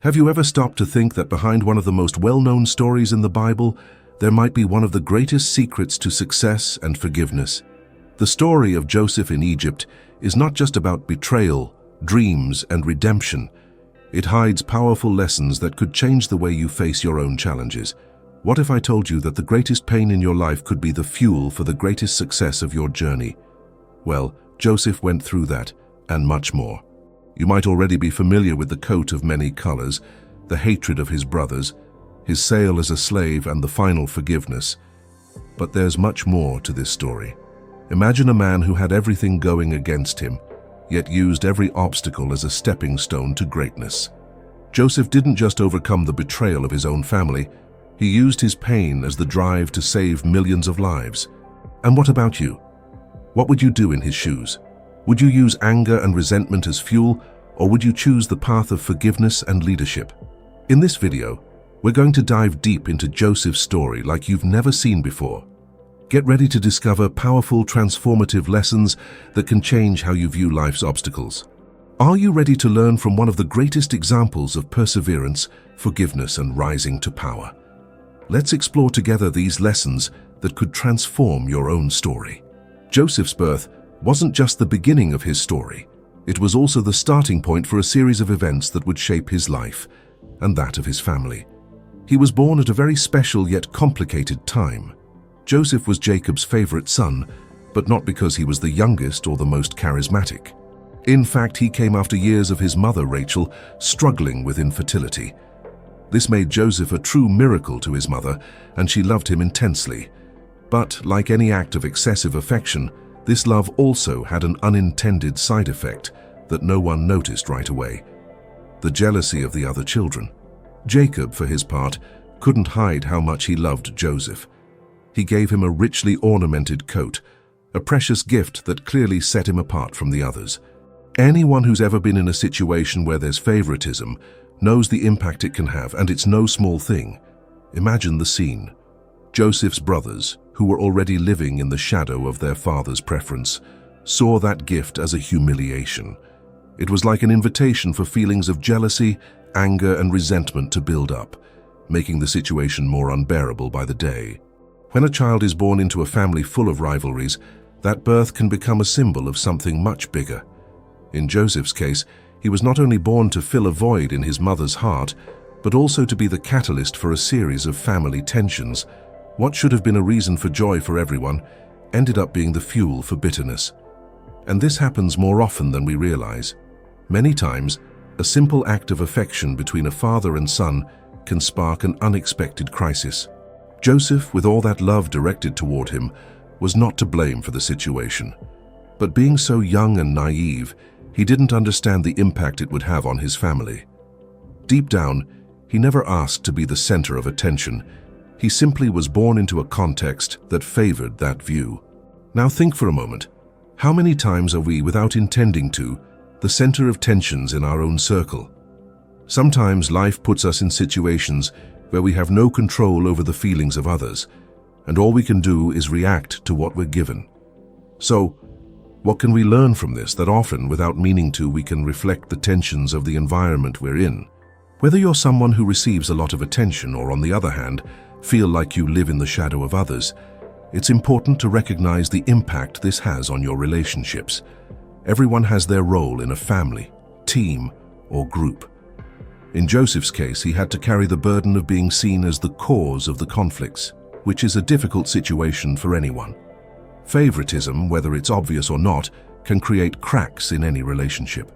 Have you ever stopped to think that behind one of the most well-known stories in the Bible, there might be one of the greatest secrets to success and forgiveness? The story of Joseph in Egypt is not just about betrayal, dreams, and redemption. It hides powerful lessons that could change the way you face your own challenges. What if I told you that the greatest pain in your life could be the fuel for the greatest success of your journey? Well, Joseph went through that, and much more. You might already be familiar with the coat of many colors, the hatred of his brothers, his sale as a slave, and the final forgiveness. But there's much more to this story. Imagine a man who had everything going against him, yet used every obstacle as a stepping stone to greatness. Joseph didn't just overcome the betrayal of his own family, he used his pain as the drive to save millions of lives. And what about you? What would you do in his shoes? Would you use anger and resentment as fuel, or would you choose the path of forgiveness and leadership? In this video, we're going to dive deep into Joseph's story like you've never seen before. Get ready to discover powerful, transformative lessons that can change how you view life's obstacles. Are you ready to learn from one of the greatest examples of perseverance, forgiveness, and rising to power? Let's explore together these lessons that could transform your own story. Joseph's birth wasn't just the beginning of his story. It was also the starting point for a series of events that would shape his life and that of his family. He was born at a very special yet complicated time. Joseph was Jacob's favorite son, but not because he was the youngest or the most charismatic. In fact, he came after years of his mother, Rachel, struggling with infertility. This made Joseph a true miracle to his mother, and she loved him intensely. But, like any act of excessive affection, this love also had an unintended side effect that no one noticed right away: the jealousy of the other children. Jacob, for his part, couldn't hide how much he loved Joseph. He gave him a richly ornamented coat, a precious gift that clearly set him apart from the others. Anyone who's ever been in a situation where there's favoritism knows the impact it can have, and it's no small thing. Imagine the scene. Joseph's brothers, who were already living in the shadow of their father's preference, saw that gift as a humiliation. It was like an invitation for feelings of jealousy, anger, and resentment to build up, making the situation more unbearable by the day. When a child is born into a family full of rivalries, that birth can become a symbol of something much bigger. In Joseph's case, he was not only born to fill a void in his mother's heart, but also to be the catalyst for a series of family tensions. What should have been a reason for joy for everyone ended up being the fuel for bitterness. And this happens more often than we realize. Many times, a simple act of affection between a father and son can spark an unexpected crisis. Joseph, with all that love directed toward him, was not to blame for the situation. But being so young and naive, he didn't understand the impact it would have on his family. Deep down, he never asked to be the center of attention. He simply was born into a context that favored that view. Now think for a moment. How many times are we, without intending to, the center of tensions in our own circle? Sometimes life puts us in situations where we have no control over the feelings of others, and all we can do is react to what we're given. So, what can we learn from this that often, without meaning to, we can reflect the tensions of the environment we're in? Whether you're someone who receives a lot of attention or, on the other hand, feel like you live in the shadow of others, it's important to recognize the impact this has on your relationships. Everyone has their role in a family, team, or group. In Joseph's case, he had to carry the burden of being seen as the cause of the conflicts, which is a difficult situation for anyone. Favoritism, whether it's obvious or not, can create cracks in any relationship.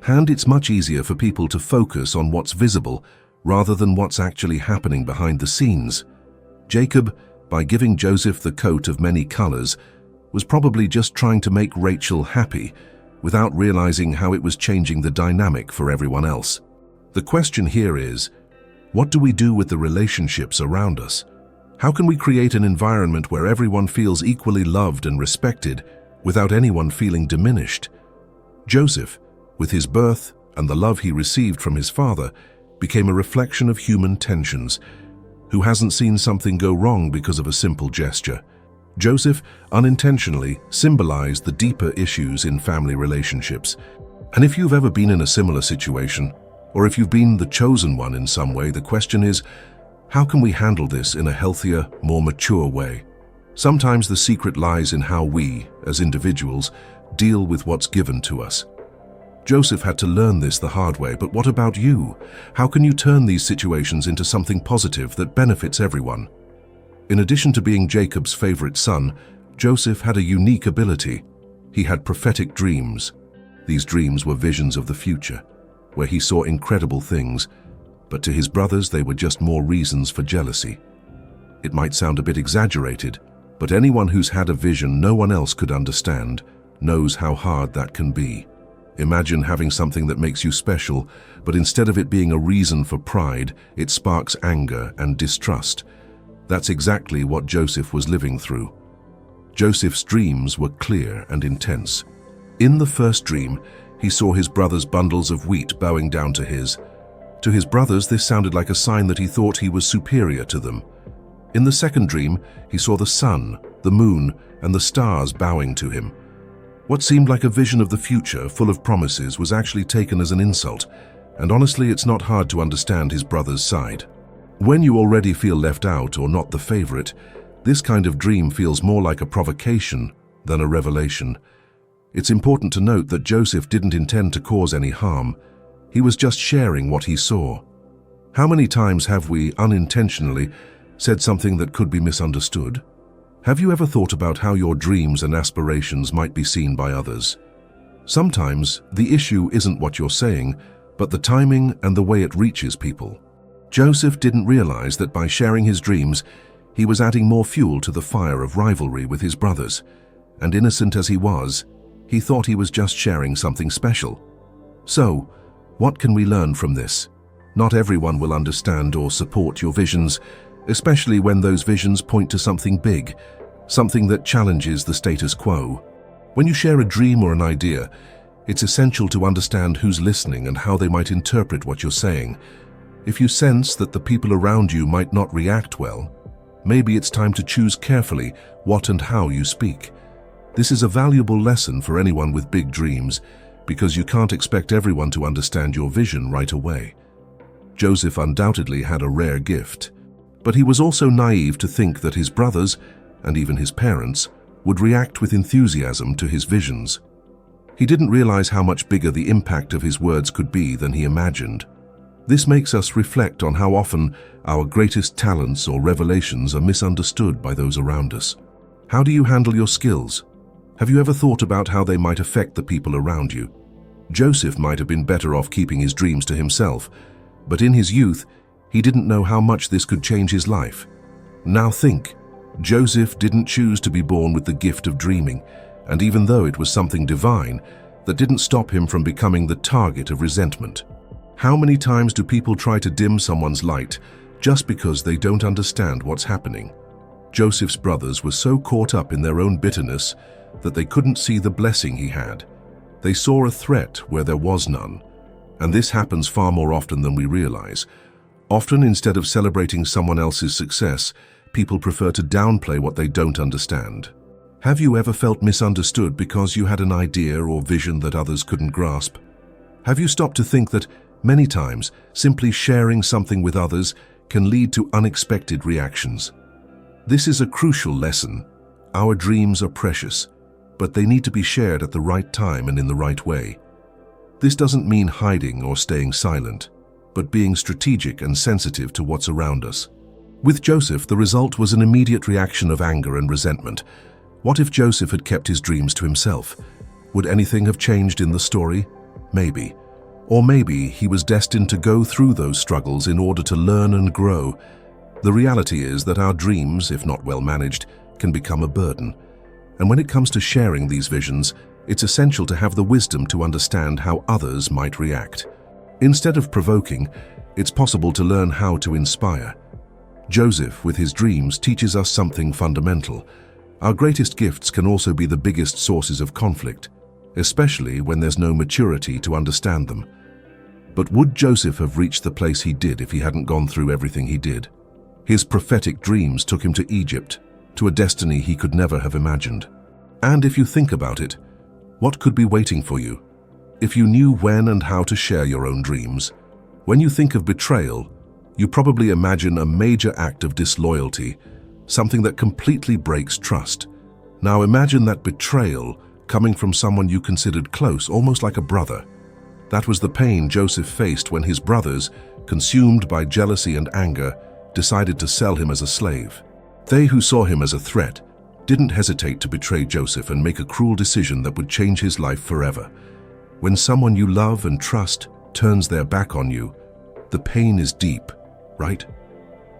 And it's much easier for people to focus on what's visible rather than what's actually happening behind the scenes. Jacob, by giving Joseph the coat of many colors, was probably just trying to make Rachel happy without realizing how it was changing the dynamic for everyone else. The question here is, what do we do with the relationships around us? How can we create an environment where everyone feels equally loved and respected without anyone feeling diminished? Joseph, with his birth and the love he received from his father, became a reflection of human tensions. Who hasn't seen something go wrong because of a simple gesture? Joseph unintentionally symbolized the deeper issues in family relationships. And if you've ever been in a similar situation, Or if you've been the chosen one in some way, the question is, how can we handle this in a healthier, more mature way? Sometimes the secret lies in how we, as individuals, deal with what's given to us. Joseph had to learn this the hard way, but what about you? How can you turn these situations into something positive that benefits everyone? In addition to being Jacob's favorite son, Joseph had a unique ability. He had prophetic dreams. These dreams were visions of the future, where he saw incredible things, but to his brothers they were just more reasons for jealousy. It might sound a bit exaggerated, but anyone who's had a vision no one else could understand knows how hard that can be. Imagine having something that makes you special, but instead of it being a reason for pride, it sparks anger and distrust. That's exactly what Joseph was living through. Joseph's dreams were clear and intense. In the first dream, he saw his brothers' bundles of wheat bowing down to his. To his brothers, this sounded like a sign that he thought he was superior to them. In the second dream, he saw the sun, the moon, and the stars bowing to him. What seemed like a vision of the future, full of promises, was actually taken as an insult, and honestly, it's not hard to understand his brother's side. When you already feel left out or not the favorite, this kind of dream feels more like a provocation than a revelation. It's important to note that Joseph didn't intend to cause any harm. He was just sharing what he saw. How many times have we, unintentionally, said something that could be misunderstood? Have you ever thought about how your dreams and aspirations might be seen by others? Sometimes the issue isn't what you're saying, but the timing and the way it reaches people. Joseph didn't realize that by sharing his dreams, he was adding more fuel to the fire of rivalry with his brothers. And innocent as he was, he thought he was just sharing something special. So, what can we learn from this? Not everyone will understand or support your visions, especially when those visions point to something big, something that challenges the status quo. When you share a dream or an idea, it's essential to understand who's listening and how they might interpret what you're saying. If you sense that the people around you might not react well, maybe it's time to choose carefully what and how you speak. This is a valuable lesson for anyone with big dreams, because you can't expect everyone to understand your vision right away. Joseph undoubtedly had a rare gift, but he was also naive to think that his brothers, and even his parents, would react with enthusiasm to his visions. He didn't realize how much bigger the impact of his words could be than he imagined. This makes us reflect on how often our greatest talents or revelations are misunderstood by those around us. How do you handle your skills? Have you ever thought about how they might affect the people around you? Joseph might have been better off keeping his dreams to himself, but in his youth, he didn't know how much this could change his life. Now think, Joseph didn't choose to be born with the gift of dreaming, and even though it was something divine, that didn't stop him from becoming the target of resentment. How many times do people try to dim someone's light just because they don't understand what's happening? Joseph's brothers were so caught up in their own bitterness that they couldn't see the blessing he had. They saw a threat where there was none, and this happens far more often than we realize. Often, instead of celebrating someone else's success, people prefer to downplay what they don't understand. Have you ever felt misunderstood because you had an idea or vision that others couldn't grasp? Have you stopped to think that many times simply sharing something with others can lead to unexpected reactions? This is a crucial lesson. Our dreams are precious, but they need to be shared at the right time and in the right way. This doesn't mean hiding or staying silent, but being strategic and sensitive to what's around us. With Joseph, the result was an immediate reaction of anger and resentment. What if Joseph had kept his dreams to himself? Would anything have changed in the story? Maybe. Or maybe he was destined to go through those struggles in order to learn and grow. The reality is that our dreams, if not well managed, can become a burden. And when it comes to sharing these visions, it's essential to have the wisdom to understand how others might react. Instead of provoking, it's possible to learn how to inspire. Joseph, with his dreams, teaches us something fundamental. Our greatest gifts can also be the biggest sources of conflict, especially when there's no maturity to understand them. But would Joseph have reached the place he did if he hadn't gone through everything he did? His prophetic dreams took him to Egypt, to a destiny he could never have imagined. And if you think about it, what could be waiting for you? If you knew when and how to share your own dreams, When you think of betrayal, you probably imagine a major act of disloyalty, something that completely breaks trust. Now imagine that betrayal coming from someone you considered close, almost like a brother. That was the pain Joseph faced when his brothers, consumed by jealousy and anger, decided to sell him as a slave. They who saw him as a threat didn't hesitate to betray Joseph and make a cruel decision that would change his life forever. When someone you love and trust turns their back on you, the pain is deep, right?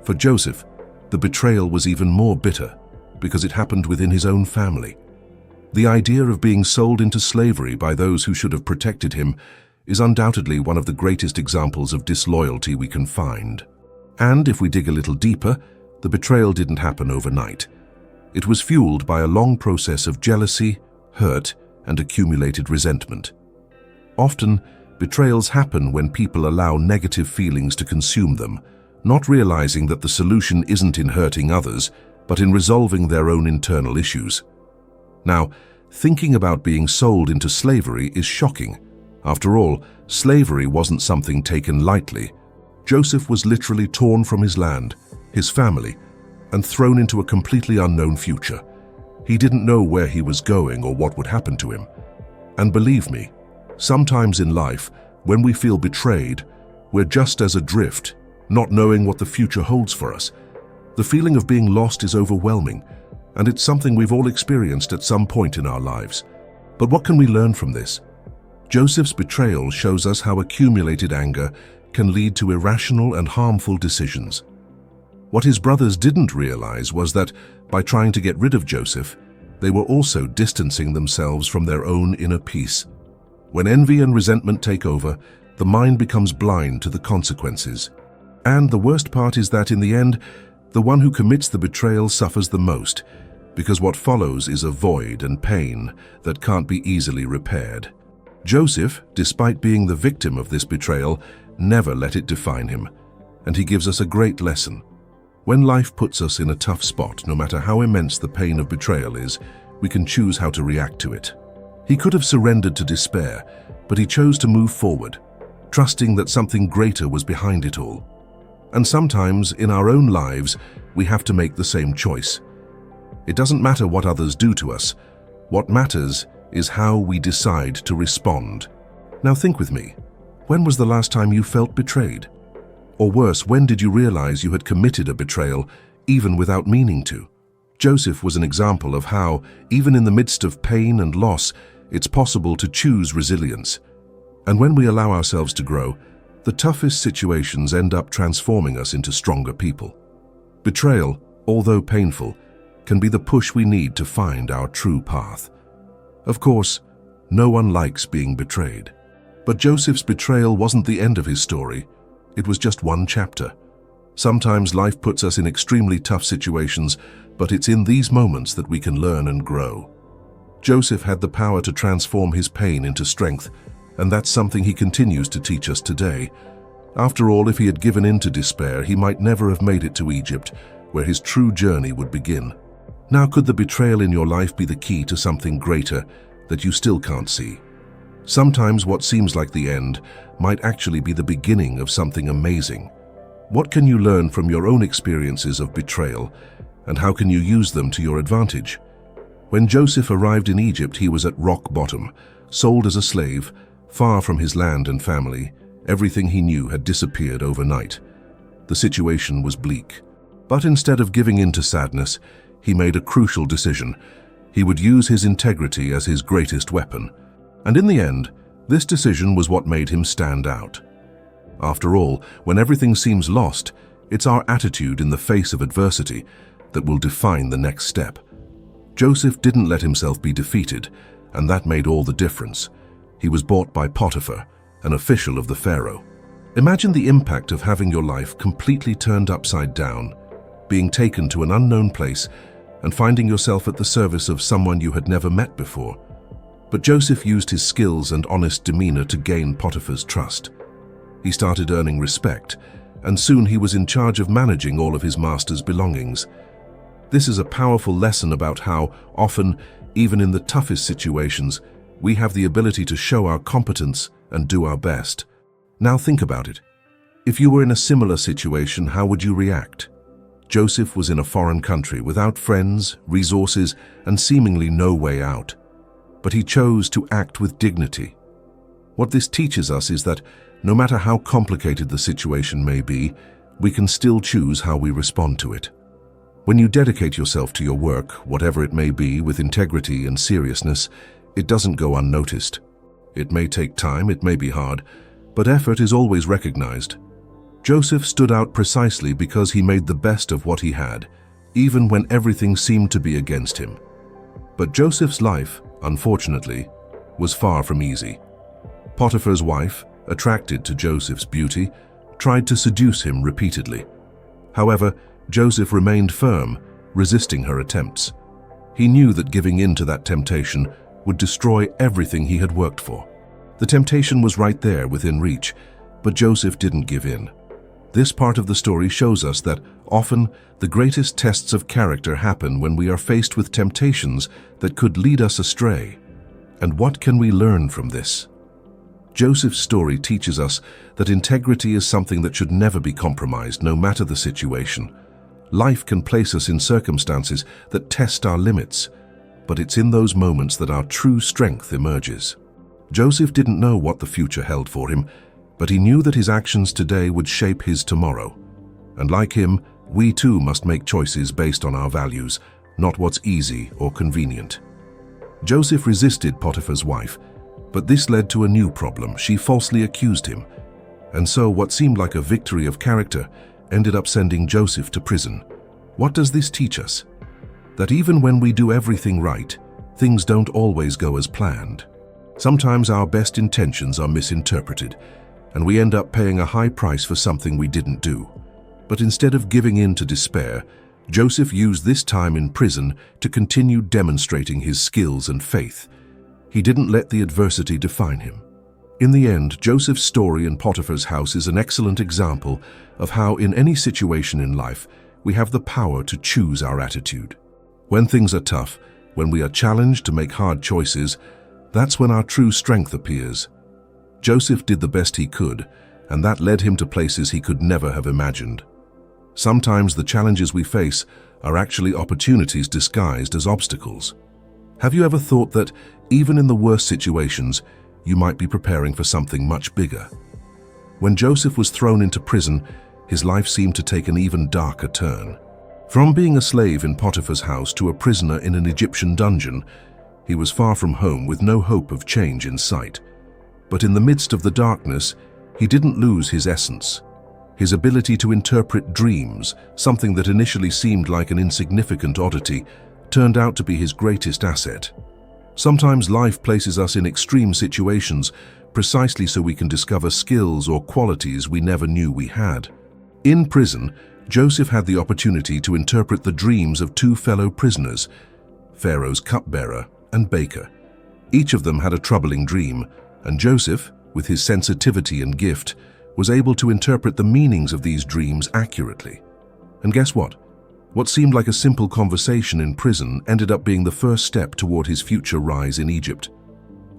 For Joseph, the betrayal was even more bitter because it happened within his own family. The idea of being sold into slavery by those who should have protected him is undoubtedly one of the greatest examples of disloyalty we can find. And if we dig a little deeper, the betrayal didn't happen overnight. It was fueled by a long process of jealousy, hurt, and accumulated resentment. Often, betrayals happen when people allow negative feelings to consume them, not realizing that the solution isn't in hurting others, but in resolving their own internal issues. Now, thinking about being sold into slavery is shocking. After all, slavery wasn't something taken lightly. Joseph was literally torn from his land, his family, and thrown into a completely unknown future. He didn't know where he was going or what would happen to him. And believe me, sometimes in life, when we feel betrayed, we're just as adrift, not knowing what the future holds for us. The feeling of being lost is overwhelming, and it's something we've all experienced at some point in our lives. But what can we learn from this? Joseph's betrayal shows us how accumulated anger can lead to irrational and harmful decisions. What his brothers didn't realize was that, by trying to get rid of Joseph, they were also distancing themselves from their own inner peace. When envy and resentment take over, the mind becomes blind to the consequences. And the worst part is that in the end, the one who commits the betrayal suffers the most, because what follows is a void and pain that can't be easily repaired. Joseph, despite being the victim of this betrayal, never let it define him, and he gives us a great lesson. When life puts us in a tough spot, no matter how immense the pain of betrayal is, we can choose how to react to it. He could have surrendered to despair, but he chose to move forward, trusting that something greater was behind it all. And sometimes, in our own lives, we have to make the same choice. It doesn't matter what others do to us. What matters is how we decide to respond. Now think with me. When was the last time you felt betrayed? Or worse, when did you realize you had committed a betrayal, even without meaning to? Joseph was an example of how, even in the midst of pain and loss, it's possible to choose resilience. And when we allow ourselves to grow, the toughest situations end up transforming us into stronger people. Betrayal, although painful, can be the push we need to find our true path. Of course, no one likes being betrayed. But Joseph's betrayal wasn't the end of his story. It was just one chapter. Sometimes life puts us in extremely tough situations, but it's in these moments that we can learn and grow. Joseph had the power to transform his pain into strength, and that's something he continues to teach us today. After all, if he had given in to despair, he might never have made it to Egypt, where his true journey would begin. Now, could the betrayal in your life be the key to something greater that you still can't see? Sometimes what seems like the end might actually be the beginning of something amazing. What can you learn from your own experiences of betrayal, and how can you use them to your advantage? When Joseph arrived in Egypt, he was at rock bottom, sold as a slave, far from his land and family. Everything he knew had disappeared overnight. The situation was bleak. But instead of giving in to sadness, he made a crucial decision. He would use his integrity as his greatest weapon. And in the end, this decision was what made him stand out. After all, when everything seems lost, it's our attitude in the face of adversity that will define the next step. Joseph didn't let himself be defeated, and that made all the difference. He was bought by Potiphar, an official of the Pharaoh. Imagine the impact of having your life completely turned upside down, being taken to an unknown place, and finding yourself at the service of someone you had never met before. But Joseph used his skills and honest demeanor to gain Potiphar's trust. He started earning respect, and soon he was in charge of managing all of his master's belongings. This is a powerful lesson about how, often, even in the toughest situations, we have the ability to show our competence and do our best. Now think about it. If you were in a similar situation, how would you react? Joseph was in a foreign country without friends, resources, and seemingly no way out. But he chose to act with dignity. What this teaches us is that no matter how complicated the situation may be, we can still choose how we respond to it. When you dedicate yourself to your work, whatever it may be, with integrity and seriousness, it doesn't go unnoticed. It may take time, it may be hard, but effort is always recognized. Joseph stood out precisely because he made the best of what he had, even when everything seemed to be against him. But Joseph's life, unfortunately, was far from easy. Potiphar's wife, attracted to Joseph's beauty, tried to seduce him repeatedly. However, Joseph remained firm, resisting her attempts. He knew that giving in to that temptation would destroy everything he had worked for. The temptation was right there within reach, but Joseph didn't give in. This part of the story shows us that often the greatest tests of character happen when we are faced with temptations that could lead us astray. And what can we learn from this? Joseph's story teaches us that integrity is something that should never be compromised, no matter the situation. Life can place us in circumstances that test our limits, but it's in those moments that our true strength emerges. Joseph didn't know what the future held for him, but he knew that his actions today would shape his tomorrow. And like him, we too must make choices based on our values, not what's easy or convenient. Joseph resisted Potiphar's wife, but this led to a new problem. She falsely accused him. And so what seemed like a victory of character ended up sending Joseph to prison. What does this teach us? That even when we do everything right, things don't always go as planned. Sometimes our best intentions are misinterpreted, and we end up paying a high price for something we didn't do. But instead of giving in to despair, Joseph used this time in prison to continue demonstrating his skills and faith. He didn't let the adversity define him. In the end, Joseph's story in Potiphar's house is an excellent example of how in any situation in life, we have the power to choose our attitude. When things are tough, when we are challenged to make hard choices, that's when our true strength appears. Joseph did the best he could, and that led him to places he could never have imagined. Sometimes the challenges we face are actually opportunities disguised as obstacles. Have you ever thought that, even in the worst situations, you might be preparing for something much bigger? When Joseph was thrown into prison, his life seemed to take an even darker turn. From being a slave in Potiphar's house to a prisoner in an Egyptian dungeon, he was far from home with no hope of change in sight. But in the midst of the darkness, he didn't lose his essence. His ability to interpret dreams, something that initially seemed like an insignificant oddity, turned out to be his greatest asset. Sometimes life places us in extreme situations precisely so we can discover skills or qualities we never knew we had. In prison, Joseph had the opportunity to interpret the dreams of two fellow prisoners, Pharaoh's cupbearer and baker. Each of them had a troubling dream, and Joseph, with his sensitivity and gift, was able to interpret the meanings of these dreams accurately. And guess what? What seemed like a simple conversation in prison ended up being the first step toward his future rise in Egypt.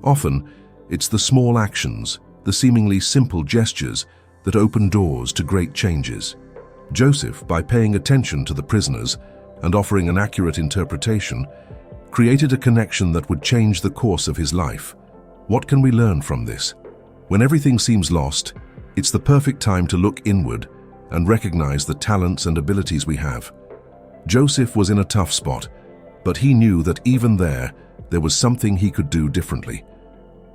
Often, it's the small actions, the seemingly simple gestures, that open doors to great changes. Joseph, by paying attention to the prisoners and offering an accurate interpretation, created a connection that would change the course of his life. What can we learn from this? When everything seems lost, it's the perfect time to look inward and recognize the talents and abilities we have. Joseph was in a tough spot, but he knew that even there was something he could do differently.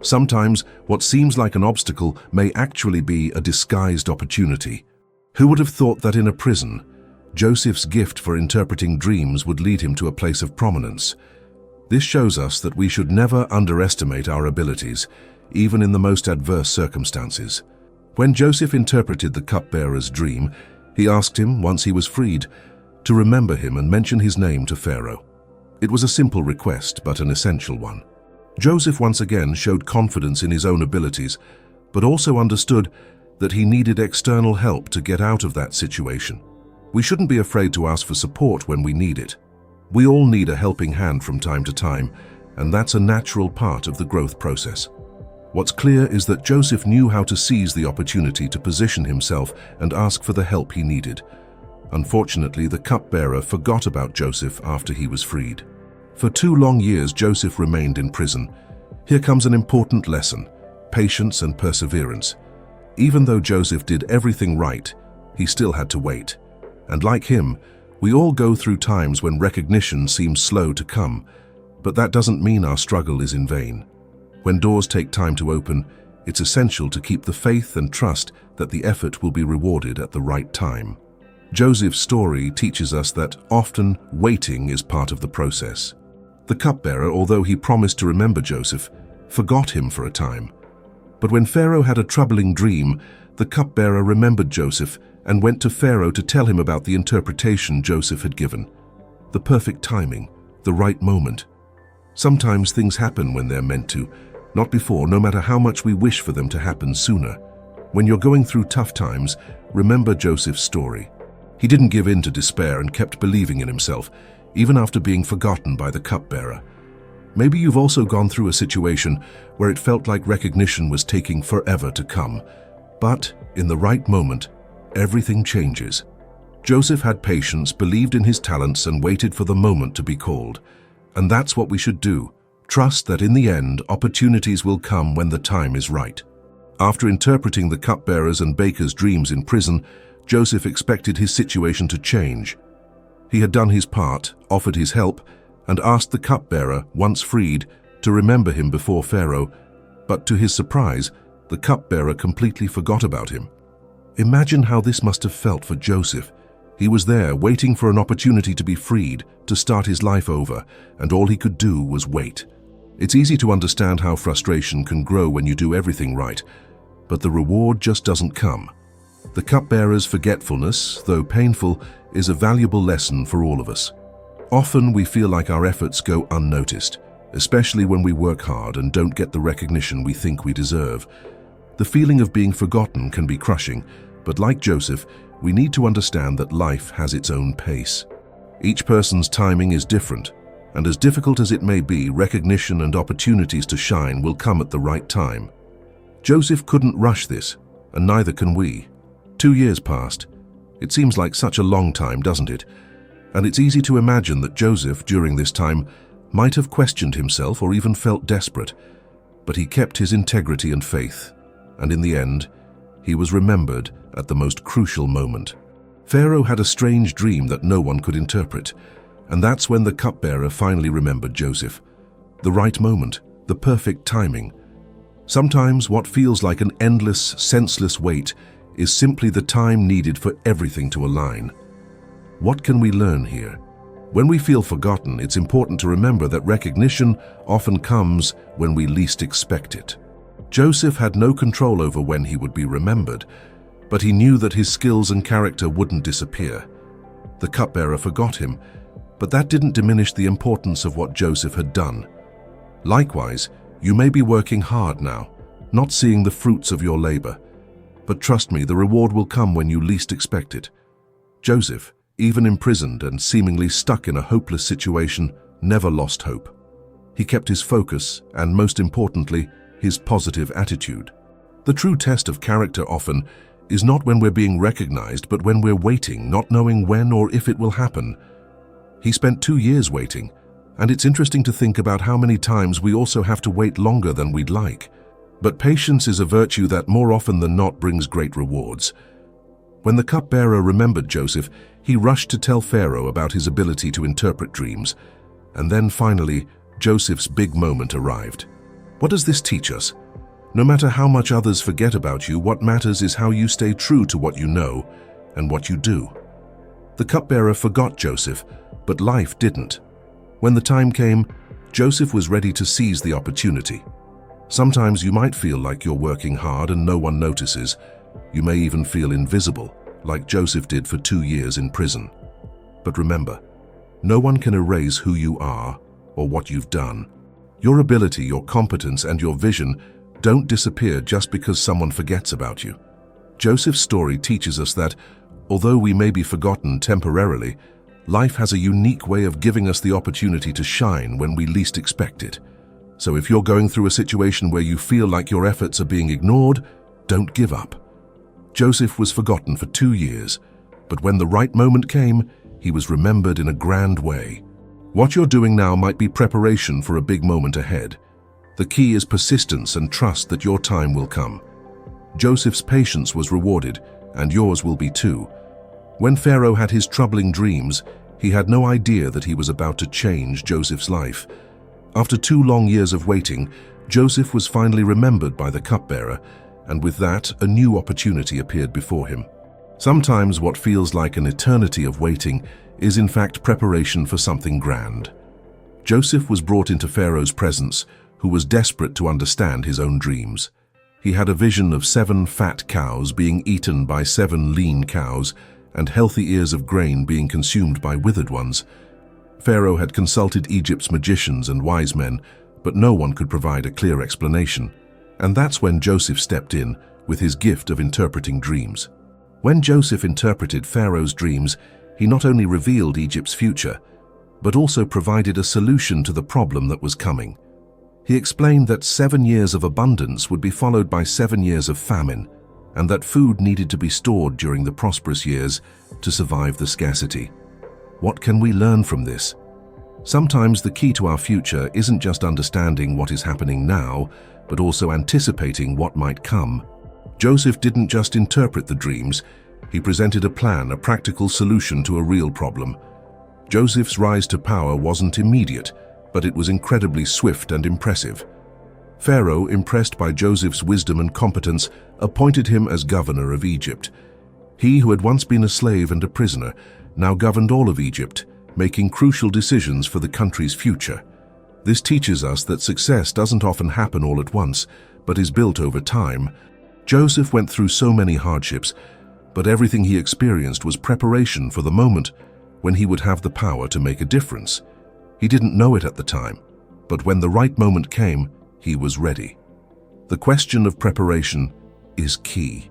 Sometimes what seems like an obstacle may actually be a disguised opportunity. Who would have thought that in a prison, Joseph's gift for interpreting dreams would lead him to a place of prominence? This shows us that we should never underestimate our abilities, even in the most adverse circumstances. When Joseph interpreted the cupbearer's dream, he asked him, once he was freed, to remember him and mention his name to Pharaoh. It was a simple request, but an essential one. Joseph once again showed confidence in his own abilities, but also understood that he needed external help to get out of that situation. We shouldn't be afraid to ask for support when we need it. We all need a helping hand from time to time, and that's a natural part of the growth process. What's clear is that Joseph knew how to seize the opportunity to position himself and ask for the help he needed. Unfortunately, the cupbearer forgot about Joseph after he was freed. For 2 long years, Joseph remained in prison. Here comes an important lesson: patience and perseverance. Even though Joseph did everything right, he still had to wait. And like him, we all go through times when recognition seems slow to come, but that doesn't mean our struggle is in vain. When doors take time to open, it's essential to keep the faith and trust that the effort will be rewarded at the right time. Joseph's story teaches us that often waiting is part of the process. The cupbearer, although he promised to remember Joseph, forgot him for a time. But when Pharaoh had a troubling dream, the cupbearer remembered Joseph and went to Pharaoh to tell him about the interpretation Joseph had given. The perfect timing, the right moment. Sometimes things happen when they're meant to, not before, no matter how much we wish for them to happen sooner. When you're going through tough times, remember Joseph's story. He didn't give in to despair and kept believing in himself, even after being forgotten by the cupbearer. Maybe you've also gone through a situation where it felt like recognition was taking forever to come. But in the right moment, everything changes. Joseph had patience, believed in his talents, and waited for the moment to be called. And that's what we should do. Trust that in the end, opportunities will come when the time is right. After interpreting the cupbearer's and baker's dreams in prison, Joseph expected his situation to change. He had done his part, offered his help, and asked the cupbearer, once freed, to remember him before Pharaoh, but to his surprise, the cupbearer completely forgot about him. Imagine how this must have felt for Joseph. He was there, waiting for an opportunity to be freed, to start his life over, and all he could do was wait. It's easy to understand how frustration can grow when you do everything right, but the reward just doesn't come. The cupbearer's forgetfulness, though painful, is a valuable lesson for all of us. Often we feel like our efforts go unnoticed, especially when we work hard and don't get the recognition we think we deserve. The feeling of being forgotten can be crushing, but like Joseph, we need to understand that life has its own pace. Each person's timing is different, and as difficult as it may be, recognition and opportunities to shine will come at the right time. Joseph couldn't rush this, and neither can we. 2 years passed. It seems like such a long time, doesn't it? And it's easy to imagine that Joseph, during this time, might have questioned himself or even felt desperate. But he kept his integrity and faith, and in the end, he was remembered at the most crucial moment. Pharaoh had a strange dream that no one could interpret, and that's when the cupbearer finally remembered Joseph. The right moment, the perfect timing. Sometimes what feels like an endless, senseless wait is simply the time needed for everything to align. What can we learn here? When we feel forgotten, it's important to remember that recognition often comes when we least expect it. Joseph had no control over when he would be remembered, but he knew that his skills and character wouldn't disappear. The cupbearer forgot him, but that didn't diminish the importance of what Joseph had done. Likewise, you may be working hard now, not seeing the fruits of your labor. But trust me, the reward will come when you least expect it. Joseph, even imprisoned and seemingly stuck in a hopeless situation, never lost hope. He kept his focus and, most importantly, his positive attitude. The true test of character often is not when we're being recognized, but when we're waiting, not knowing when or if it will happen. He spent 2 years waiting, and it's interesting to think about how many times we also have to wait longer than we'd like. But patience is a virtue that more often than not brings great rewards. When the cupbearer remembered Joseph, he rushed to tell Pharaoh about his ability to interpret dreams. And then finally, Joseph's big moment arrived. What does this teach us? No matter how much others forget about you, what matters is how you stay true to what you know and what you do. The cupbearer forgot Joseph, but life didn't. When the time came, Joseph was ready to seize the opportunity. Sometimes you might feel like you're working hard and no one notices. You may even feel invisible, like Joseph did for 2 years in prison. But remember, no one can erase who you are or what you've done. Your ability, your competence, and your vision don't disappear just because someone forgets about you. Joseph's story teaches us that, although we may be forgotten temporarily, life has a unique way of giving us the opportunity to shine when we least expect it. So if you're going through a situation where you feel like your efforts are being ignored, don't give up. Joseph was forgotten for 2 years, but when the right moment came, he was remembered in a grand way. What you're doing now might be preparation for a big moment ahead. The key is persistence and trust that your time will come. Joseph's patience was rewarded, and yours will be too. When Pharaoh had his troubling dreams, he had no idea that he was about to change Joseph's life. After 2 long years of waiting, Joseph was finally remembered by the cupbearer, and with that, a new opportunity appeared before him. Sometimes what feels like an eternity of waiting is in fact preparation for something grand. Joseph was brought into Pharaoh's presence, who was desperate to understand his own dreams. He had a vision of 7 fat cows being eaten by 7 lean cows, and healthy ears of grain being consumed by withered ones. Pharaoh had consulted Egypt's magicians and wise men, but no one could provide a clear explanation. And that's when Joseph stepped in with his gift of interpreting dreams. When Joseph interpreted Pharaoh's dreams, he not only revealed Egypt's future, but also provided a solution to the problem that was coming. He explained that 7 years of abundance would be followed by 7 years of famine, and that food needed to be stored during the prosperous years to survive the scarcity. What can we learn from this? Sometimes the key to our future isn't just understanding what is happening now, but also anticipating what might come. Joseph didn't just interpret the dreams, he presented a plan, a practical solution to a real problem. Joseph's rise to power wasn't immediate, but it was incredibly swift and impressive. Pharaoh, impressed by Joseph's wisdom and competence, appointed him as governor of Egypt. He, who had once been a slave and a prisoner, now governed all of Egypt, making crucial decisions for the country's future. This teaches us that success doesn't often happen all at once, but is built over time. Joseph went through so many hardships, but everything he experienced was preparation for the moment when he would have the power to make a difference. He didn't know it at the time, but when the right moment came, he was ready. The question of preparation is key.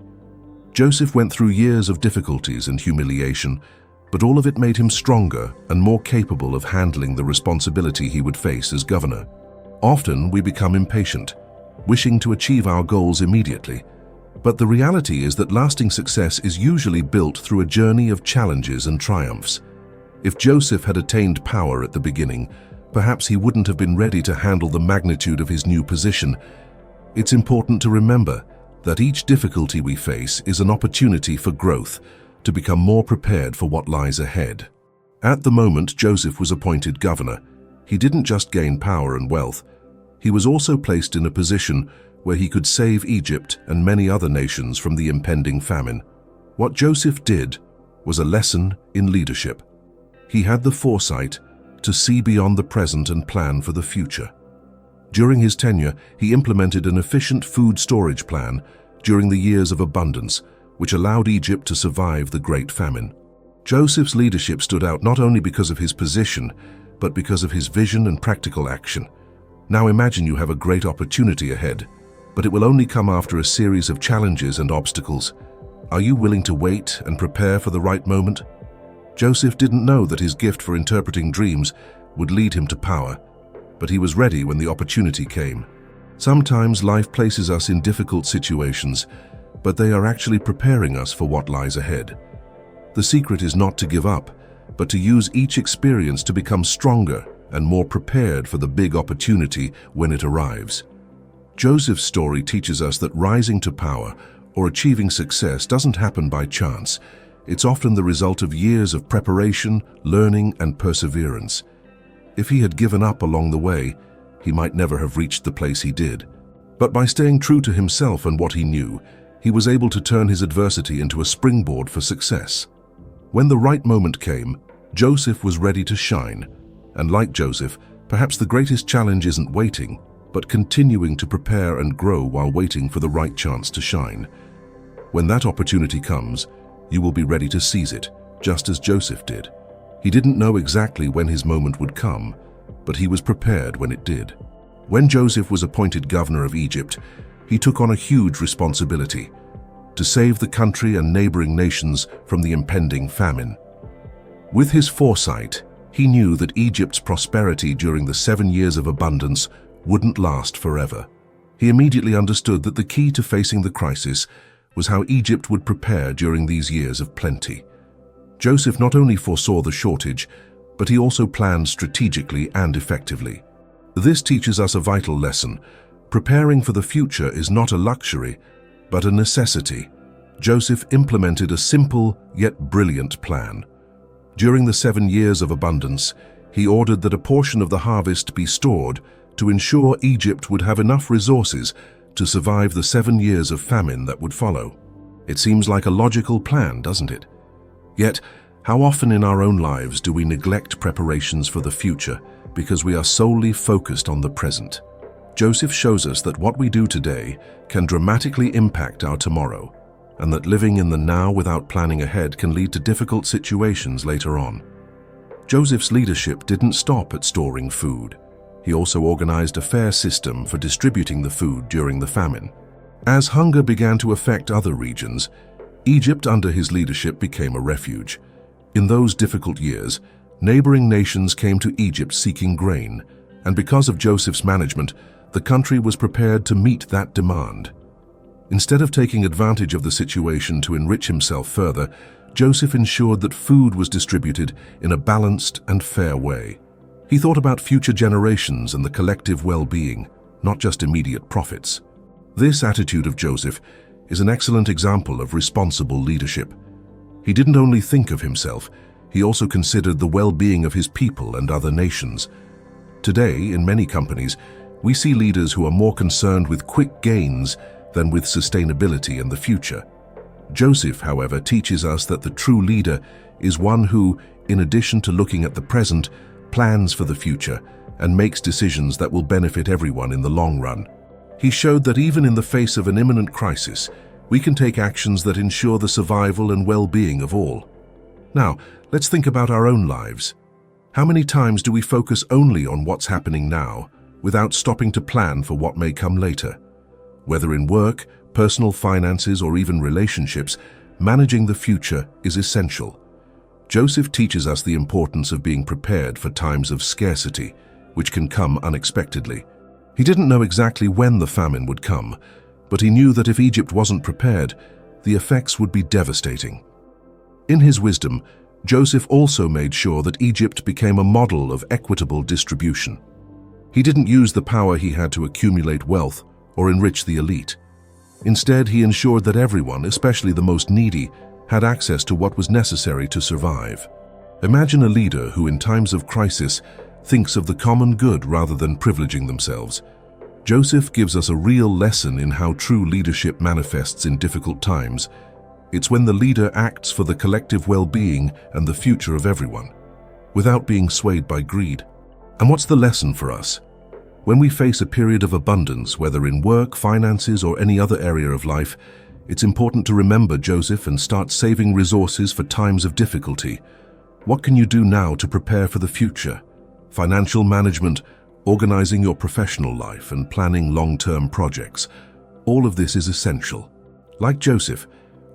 Joseph went through years of difficulties and humiliation, but all of it made him stronger and more capable of handling the responsibility he would face as governor. Often we become impatient, wishing to achieve our goals immediately. But the reality is that lasting success is usually built through a journey of challenges and triumphs. If Joseph had attained power at the beginning, perhaps he wouldn't have been ready to handle the magnitude of his new position. It's important to remember that each difficulty we face is an opportunity for growth, to become more prepared for what lies ahead. At the moment Joseph was appointed governor, he didn't just gain power and wealth, he was also placed in a position where he could save Egypt and many other nations from the impending famine. What Joseph did was a lesson in leadership. He had the foresight to see beyond the present and plan for the future. During his tenure, he implemented an efficient food storage plan during the years of abundance, which allowed Egypt to survive the Great Famine. Joseph's leadership stood out not only because of his position, but because of his vision and practical action. Now imagine you have a great opportunity ahead, but it will only come after a series of challenges and obstacles. Are you willing to wait and prepare for the right moment? Joseph didn't know that his gift for interpreting dreams would lead him to power, but he was ready when the opportunity came. Sometimes life places us in difficult situations, but they are actually preparing us for what lies ahead. The secret is not to give up, but to use each experience to become stronger and more prepared for the big opportunity when it arrives. Joseph's story teaches us that rising to power or achieving success doesn't happen by chance. It's often the result of years of preparation, learning, and perseverance. If he had given up along the way, he might never have reached the place he did. But by staying true to himself and what he knew, he was able to turn his adversity into a springboard for success. When the right moment came, Joseph was ready to shine. And like Joseph, perhaps the greatest challenge isn't waiting, but continuing to prepare and grow while waiting for the right chance to shine. When that opportunity comes, you will be ready to seize it, just as Joseph did. He didn't know exactly when his moment would come, but he was prepared when it did. When Joseph was appointed governor of Egypt, he took on a huge responsibility to save the country and neighboring nations from the impending famine. With his foresight, he knew that Egypt's prosperity during the 7 years of abundance wouldn't last forever. He immediately understood that the key to facing the crisis was how Egypt would prepare during these years of plenty. Joseph not only foresaw the shortage, but he also planned strategically and effectively. This teaches us a vital lesson. Preparing for the future is not a luxury, but a necessity. Joseph implemented a simple yet brilliant plan. During the 7 years of abundance, he ordered that a portion of the harvest be stored to ensure Egypt would have enough resources to survive the 7 years of famine that would follow. It seems like a logical plan, doesn't it? Yet, how often in our own lives do we neglect preparations for the future because we are solely focused on the present? Joseph shows us that what we do today can dramatically impact our tomorrow, and that living in the now without planning ahead can lead to difficult situations later on. Joseph's leadership didn't stop at storing food. He also organized a fair system for distributing the food during the famine. As hunger began to affect other regions, Egypt under his leadership became a refuge. In those difficult years, neighboring nations came to Egypt seeking grain, and because of Joseph's management, the country was prepared to meet that demand. Instead of taking advantage of the situation to enrich himself further, Joseph ensured that food was distributed in a balanced and fair way. He thought about future generations and the collective well-being, not just immediate profits. This attitude of Joseph is an excellent example of responsible leadership. He didn't only think of himself, he also considered the well-being of his people and other nations. Today, in many companies, we see leaders who are more concerned with quick gains than with sustainability and the future. Joseph, however, teaches us that the true leader is one who, in addition to looking at the present, plans for the future and makes decisions that will benefit everyone in the long run. He showed that even in the face of an imminent crisis, we can take actions that ensure the survival and well-being of all. Now, let's think about our own lives. How many times do we focus only on what's happening now, without stopping to plan for what may come later? Whether in work, personal finances, or even relationships, managing the future is essential. Joseph teaches us the importance of being prepared for times of scarcity, which can come unexpectedly. He didn't know exactly when the famine would come, but he knew that if Egypt wasn't prepared, the effects would be devastating. In his wisdom, Joseph also made sure that Egypt became a model of equitable distribution. He didn't use the power he had to accumulate wealth or enrich the elite. Instead, he ensured that everyone, especially the most needy, had access to what was necessary to survive. Imagine a leader who, in times of crisis, thinks of the common good rather than privileging themselves. Joseph gives us a real lesson in how true leadership manifests in difficult times. It's when the leader acts for the collective well-being and the future of everyone, without being swayed by greed. And what's the lesson for us? When we face a period of abundance, whether in work, finances, or any other area of life, it's important to remember Joseph and start saving resources for times of difficulty. What can you do now to prepare for the future? Financial management, organizing your professional life, and planning long-term projects. All of this is essential. Like Joseph,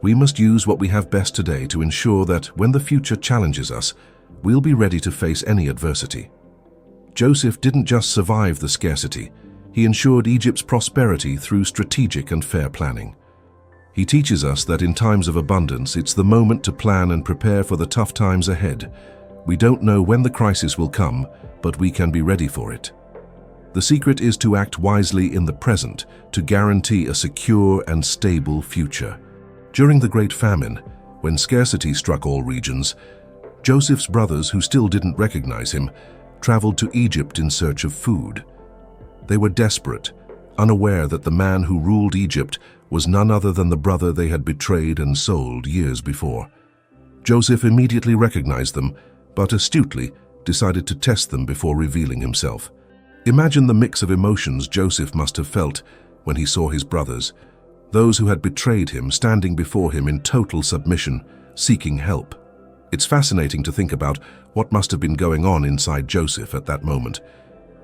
we must use what we have best today to ensure that when the future challenges us, we'll be ready to face any adversity. Joseph didn't just survive the scarcity, he ensured Egypt's prosperity through strategic and fair planning. He teaches us that in times of abundance, it's the moment to plan and prepare for the tough times ahead. We don't know when the crisis will come, but we can be ready for it. The secret is to act wisely in the present to guarantee a secure and stable future. During the Great Famine, when scarcity struck all regions, Joseph's brothers, who still didn't recognize him, traveled to Egypt in search of food. They were desperate, unaware that the man who ruled Egypt was none other than the brother they had betrayed and sold years before. Joseph immediately recognized them, but astutely decided to test them before revealing himself. Imagine the mix of emotions Joseph must have felt when he saw his brothers, those who had betrayed him standing before him in total submission, seeking help. It's fascinating to think about what must have been going on inside Joseph at that moment.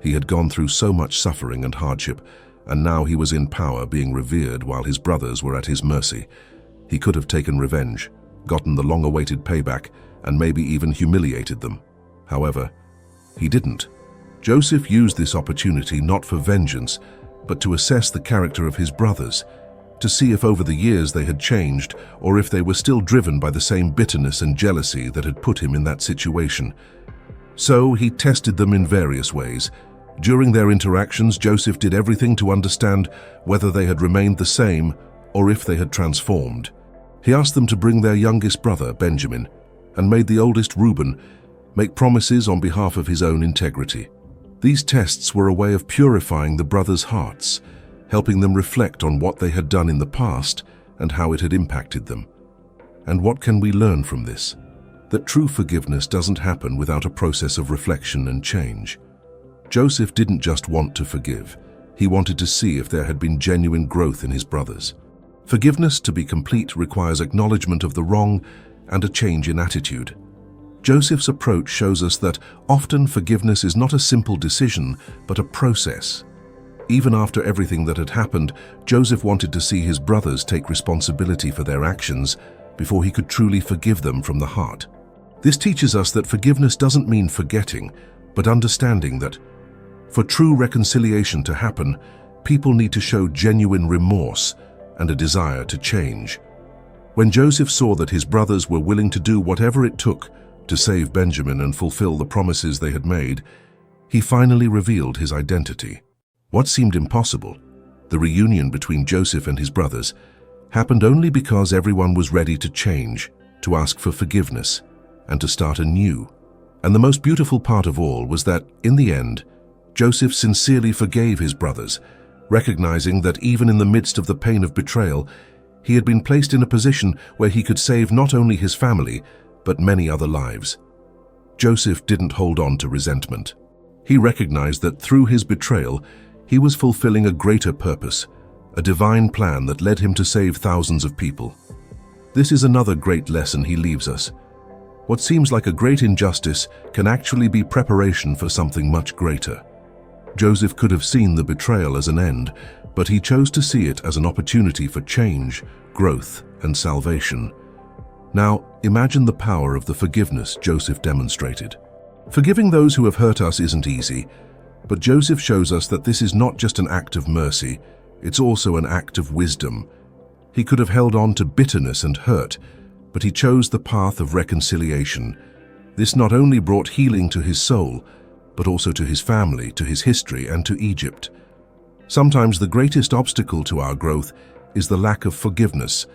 He had gone through so much suffering and hardship, and now he was in power, being revered while his brothers were at his mercy. He could have taken revenge, gotten the long-awaited payback, and maybe even humiliated them. However, he didn't. Joseph used this opportunity not for vengeance, but to assess the character of his brothers, to see if over the years they had changed or if they were still driven by the same bitterness and jealousy that had put him in that situation. So he tested them in various ways. During their interactions, Joseph did everything to understand whether they had remained the same or if they had transformed. He asked them to bring their youngest brother, Benjamin, and made the oldest, Reuben, make promises on behalf of his own integrity. These tests were a way of purifying the brothers' hearts, helping them reflect on what they had done in the past and how it had impacted them. And what can we learn from this? That true forgiveness doesn't happen without a process of reflection and change. Joseph didn't just want to forgive, he wanted to see if there had been genuine growth in his brothers. Forgiveness, to be complete, requires acknowledgement of the wrong and a change in attitude. Joseph's approach shows us that often forgiveness is not a simple decision, but a process. Even after everything that had happened, Joseph wanted to see his brothers take responsibility for their actions before he could truly forgive them from the heart. This teaches us that forgiveness doesn't mean forgetting, but understanding that for true reconciliation to happen, people need to show genuine remorse and a desire to change. When Joseph saw that his brothers were willing to do whatever it took to save Benjamin and fulfill the promises they had made, he finally revealed his identity. What seemed impossible, the reunion between Joseph and his brothers, happened only because everyone was ready to change, to ask for forgiveness, and to start anew. And the most beautiful part of all was that, in the end, Joseph sincerely forgave his brothers, recognizing that even in the midst of the pain of betrayal, he had been placed in a position where he could save not only his family, but many other lives. Joseph didn't hold on to resentment. He recognized that through his betrayal, he was fulfilling a greater purpose, a divine plan that led him to save thousands of people. This is another great lesson he leaves us. What seems like a great injustice can actually be preparation for something much greater. Joseph could have seen the betrayal as an end, but he chose to see it as an opportunity for change, growth, and salvation. Now, imagine the power of the forgiveness Joseph demonstrated. Forgiving those who have hurt us isn't easy, but Joseph shows us that this is not just an act of mercy, it's also an act of wisdom. He could have held on to bitterness and hurt, but he chose the path of reconciliation. This not only brought healing to his soul, but also to his family, to his history, and to Egypt. Sometimes the greatest obstacle to our growth is the lack of forgiveness,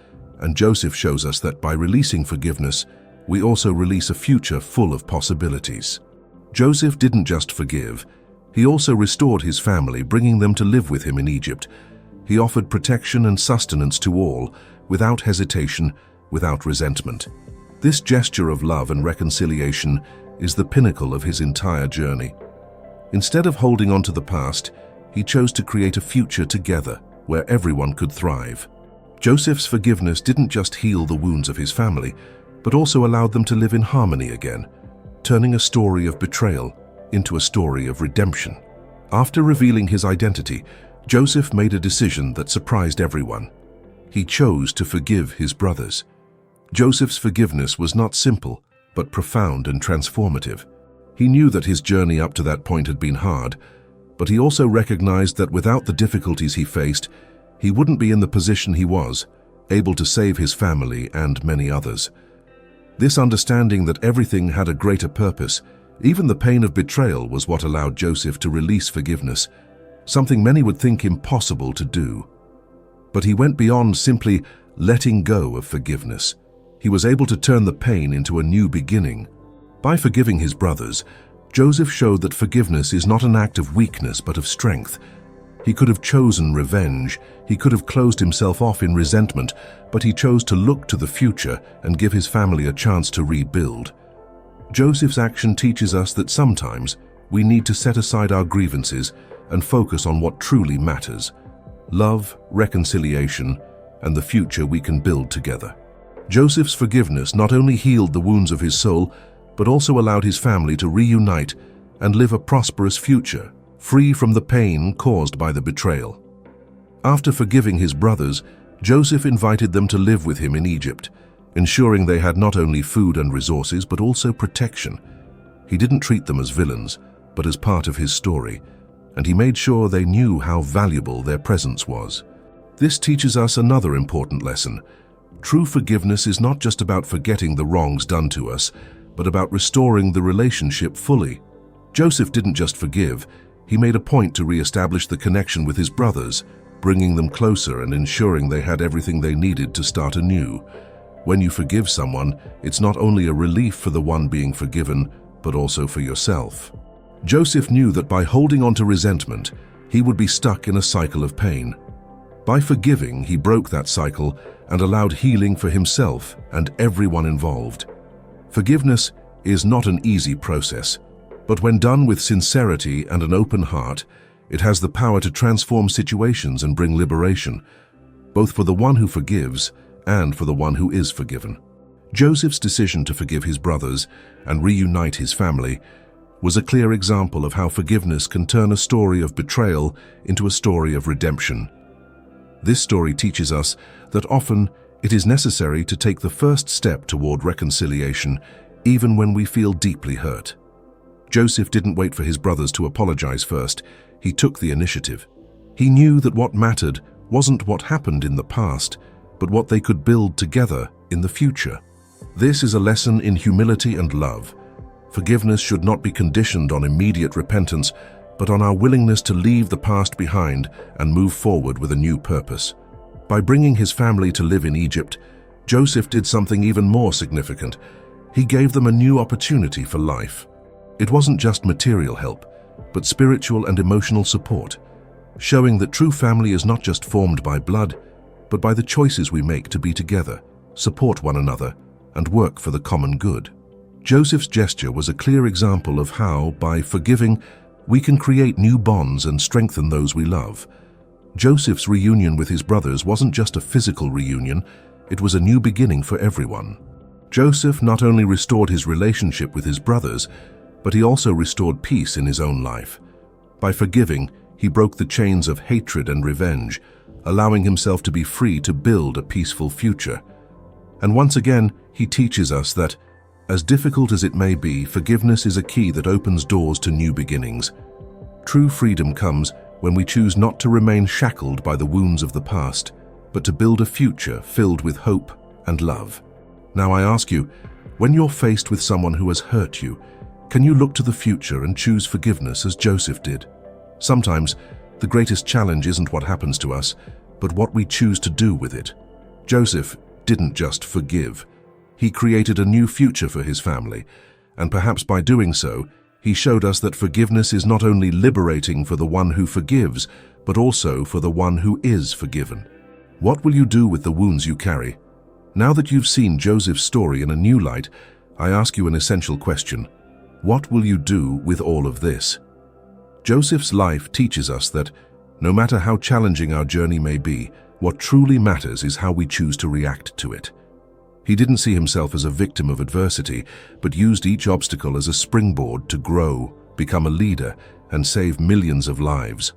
and Joseph shows us that by releasing forgiveness, we also release a future full of possibilities. Joseph didn't just forgive, he also restored his family, bringing them to live with him in Egypt. He offered protection and sustenance to all, without hesitation, without resentment. This gesture of love and reconciliation is the pinnacle of his entire journey. Instead of holding on to the past, he chose to create a future together where everyone could thrive. Joseph's forgiveness didn't just heal the wounds of his family, but also allowed them to live in harmony again, turning a story of betrayal into a story of redemption. After revealing his identity, Joseph made a decision that surprised everyone. He chose to forgive his brothers. Joseph's forgiveness was not simple, but profound and transformative. He knew that his journey up to that point had been hard, but he also recognized that without the difficulties he faced, he wouldn't be in the position he was, able to save his family and many others. This understanding that everything had a greater purpose, even the pain of betrayal, was what allowed Joseph to release forgiveness, something many would think impossible to do. But he went beyond simply letting go of forgiveness. He was able to turn the pain into a new beginning. By forgiving his brothers, Joseph showed that forgiveness is not an act of weakness but of strength. He could have chosen revenge, he could have closed himself off in resentment, but he chose to look to the future and give his family a chance to rebuild. Joseph's action teaches us that sometimes we need to set aside our grievances and focus on what truly matters: love, reconciliation, and the future we can build together. Joseph's forgiveness not only healed the wounds of his soul, but also allowed his family to reunite and live a prosperous future, free from the pain caused by the betrayal. After forgiving his brothers, Joseph invited them to live with him in Egypt, ensuring they had not only food and resources, but also protection. He didn't treat them as villains, but as part of his story, and he made sure they knew how valuable their presence was. This teaches us another important lesson. True forgiveness is not just about forgetting the wrongs done to us, but about restoring the relationship fully. Joseph didn't just forgive, he made a point to re-establish the connection with his brothers, bringing them closer and ensuring they had everything they needed to start anew. When you forgive someone, it's not only a relief for the one being forgiven, but also for yourself. Joseph knew that by holding on to resentment, he would be stuck in a cycle of pain. By forgiving, he broke that cycle and allowed healing for himself and everyone involved. Forgiveness is not an easy process, but when done with sincerity and an open heart, it has the power to transform situations and bring liberation, both for the one who forgives and for the one who is forgiven. Joseph's decision to forgive his brothers and reunite his family was a clear example of how forgiveness can turn a story of betrayal into a story of redemption. This story teaches us that often it is necessary to take the first step toward reconciliation, even when we feel deeply hurt. Joseph didn't wait for his brothers to apologize first. He took the initiative. He knew that what mattered wasn't what happened in the past, but what they could build together in the future. This is a lesson in humility and love. Forgiveness should not be conditioned on immediate repentance, but on our willingness to leave the past behind and move forward with a new purpose. By bringing his family to live in Egypt, Joseph did something even more significant. He gave them a new opportunity for life. It wasn't just material help, but spiritual and emotional support, showing that true family is not just formed by blood, but by the choices we make to be together, support one another, and work for the common good. Joseph's gesture was a clear example of how, by forgiving, we can create new bonds and strengthen those we love. Joseph's reunion with his brothers wasn't just a physical reunion, it was a new beginning for everyone. Joseph not only restored his relationship with his brothers, but he also restored peace in his own life. By forgiving, he broke the chains of hatred and revenge, allowing himself to be free to build a peaceful future. And once again, he teaches us that, as difficult as it may be, forgiveness is a key that opens doors to new beginnings. True freedom comes when we choose not to remain shackled by the wounds of the past, but to build a future filled with hope and love. Now I ask you, when you're faced with someone who has hurt you, can you look to the future and choose forgiveness as Joseph did? Sometimes, the greatest challenge isn't what happens to us, but what we choose to do with it. Joseph didn't just forgive. He created a new future for his family, and perhaps by doing so, he showed us that forgiveness is not only liberating for the one who forgives, but also for the one who is forgiven. What will you do with the wounds you carry? Now that you've seen Joseph's story in a new light, I ask you an essential question. What will you do with all of this? Joseph's life teaches us that, no matter how challenging our journey may be, what truly matters is how we choose to react to it. He didn't see himself as a victim of adversity, but used each obstacle as a springboard to grow, become a leader, and save millions of lives.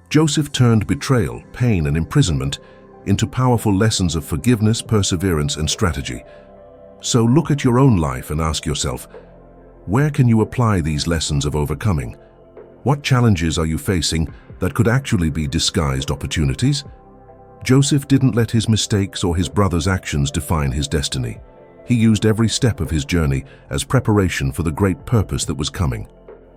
Joseph turned betrayal, pain, and imprisonment into powerful lessons of forgiveness, perseverance, and strategy. So look at your own life and ask yourself, where can you apply these lessons of overcoming? What challenges are you facing that could actually be disguised opportunities? Joseph didn't let his mistakes or his brother's actions define his destiny. He used every step of his journey as preparation for the great purpose that was coming.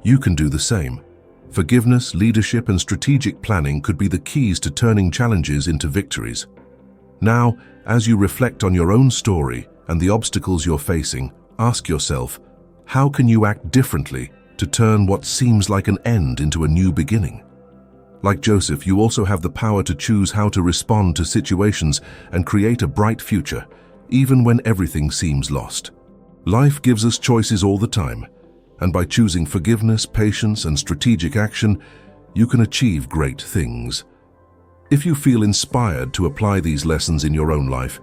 You can do the same. Forgiveness, leadership, and strategic planning could be the keys to turning challenges into victories. Now, as you reflect on your own story and the obstacles you're facing, ask yourself, how can you act differently to turn what seems like an end into a new beginning? Like Joseph, you also have the power to choose how to respond to situations and create a bright future, even when everything seems lost. Life gives us choices all the time, and by choosing forgiveness, patience, and strategic action, you can achieve great things. If you feel inspired to apply these lessons in your own life,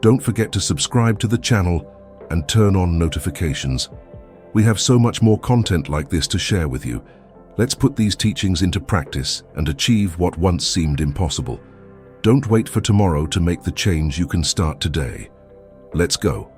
don't forget to subscribe to the channel and turn on notifications. We have so much more content like this to share with you. Let's put these teachings into practice and achieve what once seemed impossible. Don't wait for tomorrow to make the change you can start today. Let's go.